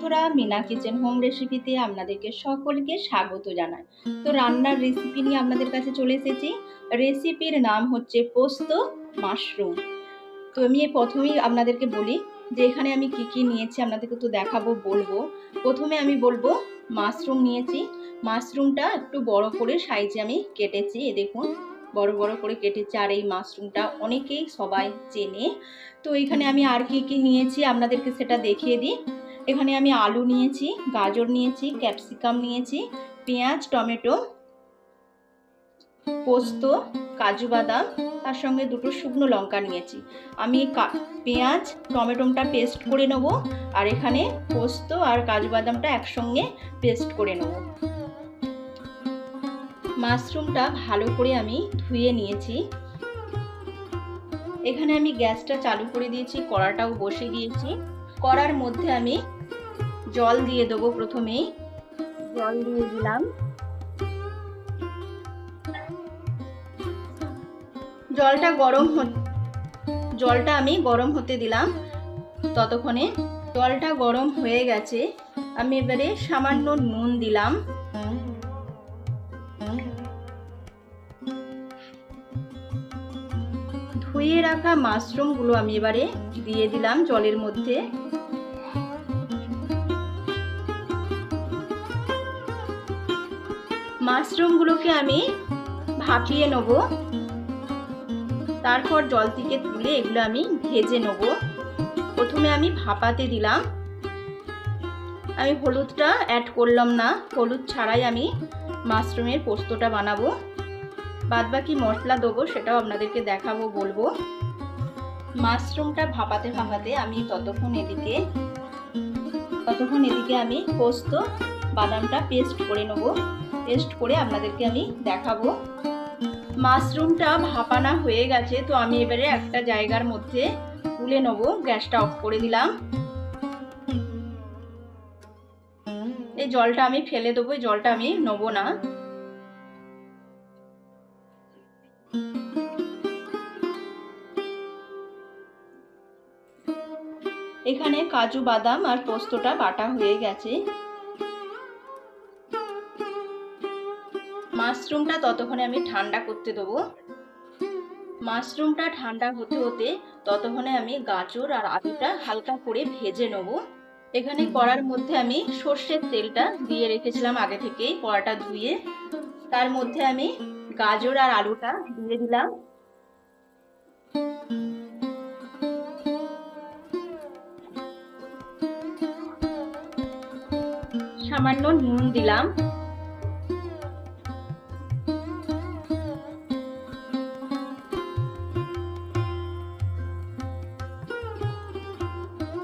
বন্ধুরা, Mina kitchen home রেসিপিতে আপনাদেরকে সকলকে স্বাগত জানাই। তো রান্নার রেসিপি নিয়ে আপনাদের কাছে চলে এসেছি। রেসিপির নাম হচ্ছে পোস্ত মাশরুম। তো আমি প্রথমেই আপনাদেরকে বলি যে এখানে আমি কি নিয়েছি আপনাদেরকে তো দেখাবো, বলবো। প্রথমে আমি বলবো মাশরুম নিয়েছি। মাশরুমটা একটু বড় করে সাইজে আমি কেটেছি, এ দেখুন বড় বড় করে কেটেছি। আর এই মাশরুমটা অনেকেই সবাই চেনে। তো এখানে আমি আর কি নিয়েছি আপনাদেরকে সেটা দেখিয়ে দিই। এখানে আমি আলু নিয়েছি, গাজর নিয়েছি, ক্যাপসিকাম নিয়েছি, পেঁয়াজ, টমেটো, পোস্ত, কাজু বাদাম, তার সঙ্গে দুটো শুকনো লঙ্কা নিয়েছি। আমি পেঁয়াজ টমেটোটা পেস্ট করে নেব, আর এখানে পোস্ত আর কাজু বাদামটা একসঙ্গে পেস্ট করে নেব। মাশরুমটা ভালো করে আমি ধুয়ে নিয়েছি। এখানে আমি গ্যাসটা চালু করে দিয়েছি, কড়াটাও বসে দিয়েছি। কড়ার মধ্যে আমি জল দিয়ে দেবো। প্রথমেই জল দিয়ে দিলাম। জলটা আমি গরম হতে দিলাম। ততক্ষণে জলটা গরম হয়ে গেছে। আমি এবারে সামান্য নুন দিলাম। ধুয়ে রাখা মাশরুমগুলো আমি এবারে দিয়ে দিলাম জলের মধ্যে। মাশরুমগুলোকে আমি ভাপিয়ে নেব। তারপর জল থেকে তুলে এগুলো আমি ভেজে নেব। প্রথমে আমি ভাপাতে দিলাম। আমি হলুদটা অ্যাড করলাম না, হলুদ ছাড়াই আমি মাশরুমের পোস্তটা বানাবো। বাদবাকি মশলা দেবো, সেটাও আপনাদেরকে দেখাবো, বলবো। মাশরুমটা ভাপাতে ভাপাতে আমি ততক্ষণ এদিকে আমি পোস্ত বাদামটা পেস্ট করে নেব। পেস্ট করে আপনাদেরকে আমি দেখাবো। মাশরুমটা ভাপানো হয়ে গেছে, তো আমি এবারে একটা জায়গার মধ্যে তুলে নেব। গ্যাসটা অফ করে দিলাম। এই জলটা আমি ফেলে দেবো, এই জলটা আমি নেবো না। এখানে কাজু বাদাম আর পোস্তটা বাটা হয়ে গেছে। মাশরুমটা ততক্ষণে আমি ঠান্ডা করতে দেবো। মাশরুমটা ঠান্ডা হতে হতে ততক্ষণে আমি গাজর আর আলুটা হালকা করে ভেজে নেব। এখানে কড়ার মধ্যে আমি সর্ষের তেলটা দিয়ে রেখেছিলাম আগে থেকেই, কড়াটা ধুয়ে। তার মধ্যে আমি গাজর আর আলুটা দিয়ে দিলাম। সামান্য নুন দিলাম।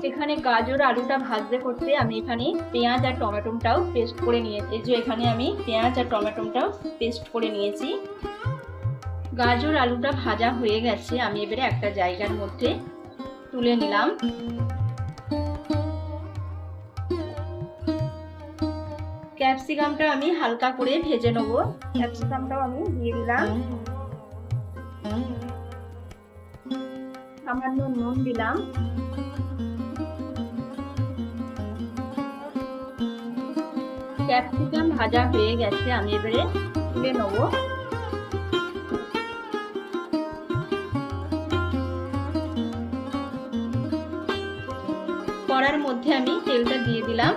এখানে গাজর আলুটা ভাজতে করতে আমি এখানে পেঁয়াজ আর টমেটোটাও পেস্ট করে নিয়েছি। যে এখানে আমি পেঁয়াজ আর টমেটোটাও পেস্ট করে নিয়েছি। গাজর আলুটা ভাজা হয়ে গেছে, আমি এবারে একটা জায়গার মধ্যে তুলে নিলাম। ক্যাপসিকামটা আমি হালকা করে ভেজে নেব। ক্যাপসিকামটাও আমি দিয়ে দিলাম। সামান্য নুন দিলাম। ক্যাপসিকাম ভাজা হয়ে গেছে, আমি এবারে তুলে নেব। কড়ার মধ্যে আমি তেলটা দিয়ে দিলাম।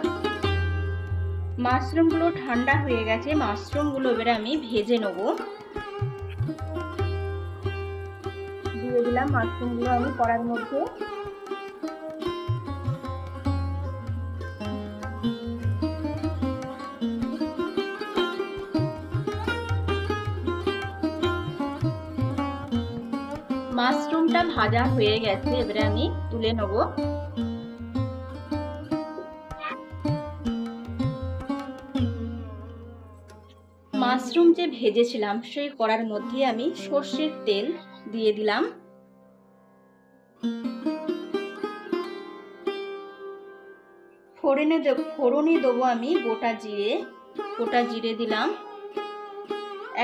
মাশরুমগুলো ঠান্ডা হয়ে গেছে, মাশরুমগুলো এবারে আমি ভেজে নেব। দিয়ে দিলাম মাশরুমগুলো আমি কড়ার মধ্যে। মাশরুমটা ভাজা হয়ে গেছে, এবারে আমি তুলে নেব। মাশরুম যে ভেজেছিলাম সেই কড়ার মধ্যে আমি সর্ষের তেল দিয়ে দিলাম। ফোড়নে দেবো আমি গোটা জিরে দিলাম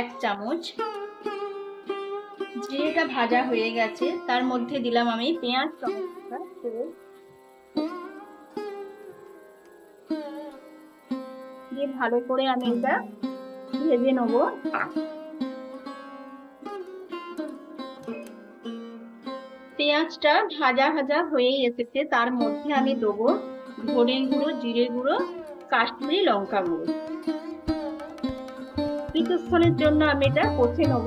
1 চামচ। জিরেটা ভাজা হয়ে গেছে, তার মধ্যে দিলাম আমি পেঁয়াজ, টমেটোটা দিয়ে ভালো করে আমি এটা ভেজে নেব। পেঁয়াজটা ভাজা ভাজা হয়েই এসেছে, তার মধ্যে আমি দেবো ধনে গুঁড়ো, জিরে গুঁড়ো, কাশ্মীরি লঙ্কা গুঁড়ো। কিছুক্ষণের জন্য আমি এটা কষে নেব।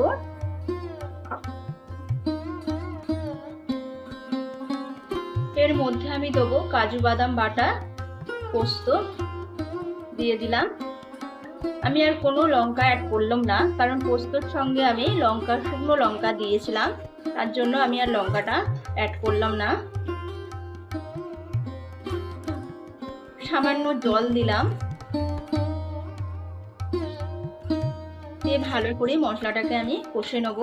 এর মধ্যে আমি দেবো কাজু বাদাম বাটা, পোস্ত দিয়ে দিলাম। আমি আর কোনো লঙ্কা অ্যাড করলাম না, কারণ পোস্তর সঙ্গে আমি শুকনো লঙ্কা দিয়েছিলাম, তার জন্য আমি আর লঙ্কাটা অ্যাড করলাম না। সামান্য জল দিলাম, দিয়ে ভালো করে মশলাটাকে আমি কষে নেব।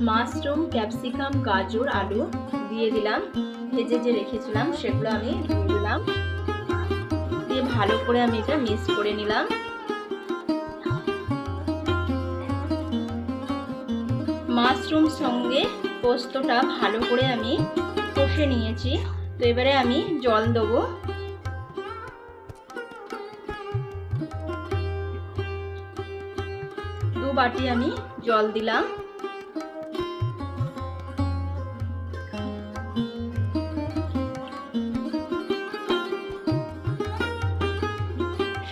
মাশরুম, ক্যাপসিকাম, গাজর, আলু দিয়ে দিলাম, ভেজে যে রেখেছিলাম সেগুলো আমি দিয়ে দিলাম, দিয়ে ভালো করে আমি এটা মিক্স করে নিলাম। মাশরুম সঙ্গে পোস্তটা ভালো করে আমি কষে নিয়েছি। তো এবারে আমি জল দেবো। দু বাটি আমি জল দিলাম।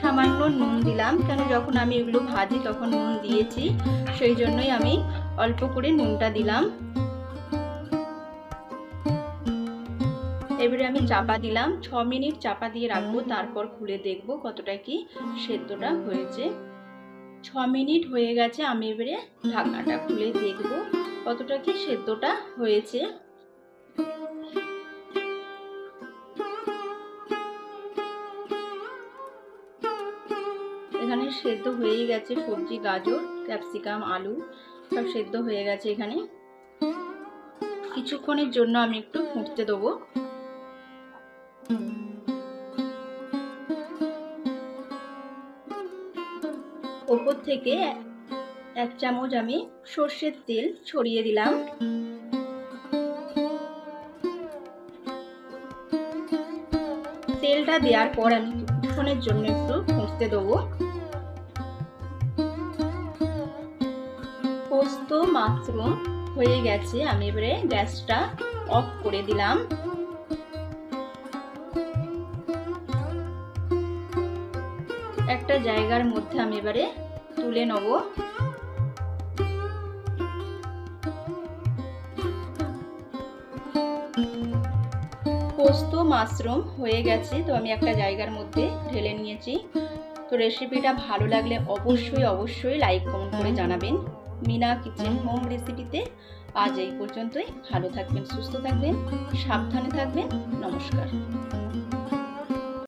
সামান্য নুন দিলাম, কেন যখন আমি এগুলো ভাজি তখন নুন দিয়েছি, সেই জন্যই আমি অল্প করে নুনটা দিলাম। এবারে আমি চাপা দিলাম, 6 মিনিট চাপা দিয়ে রাখবো, তারপর খুলে দেখবো কতটা কি সেদ্ধটা হয়েছে। 6 মিনিট হয়ে গেছে, আমি এবারে ঢাকনাটা খুলে দেখবো কতটা কি সেদ্ধটা হয়েছে। এখানে সেদ্ধ হয়েই গেছে, সবজি গাজর, ক্যাপসিকাম, আলু সব সেদ্ধ হয়ে গেছে। এখানে কিছুক্ষণের জন্য আমি একটু ফুটতে দেবো। ওপর থেকে 1 চামচ আমি সর্ষের তেল ছড়িয়ে দিলাম। তেলটা দেওয়ার পর আমি কিছুক্ষণের জন্য একটু ফুটতে দেবো। পোস্ত মাশরুম হয়ে গেছে, আমি এবারে গ্যাসটা অফ করে দিলাম। একটা জায়গার মধ্যে আমি এবারে তুলে নেব। পোস্ত মাশরুম হয়ে গেছে, তো আমি একটা জায়গার মধ্যে ঢেলে নিয়েছি। তো রেসিপিটা ভালো লাগলে অবশ্যই লাইক কমেন্ট করে জানাবেন। মিনা কিচেন হোম রেসিপিতে আজ এই পর্যন্তই। ভালো থাকবেন, সুস্থ থাকবেন, সাবধানে থাকবেন। নমস্কার।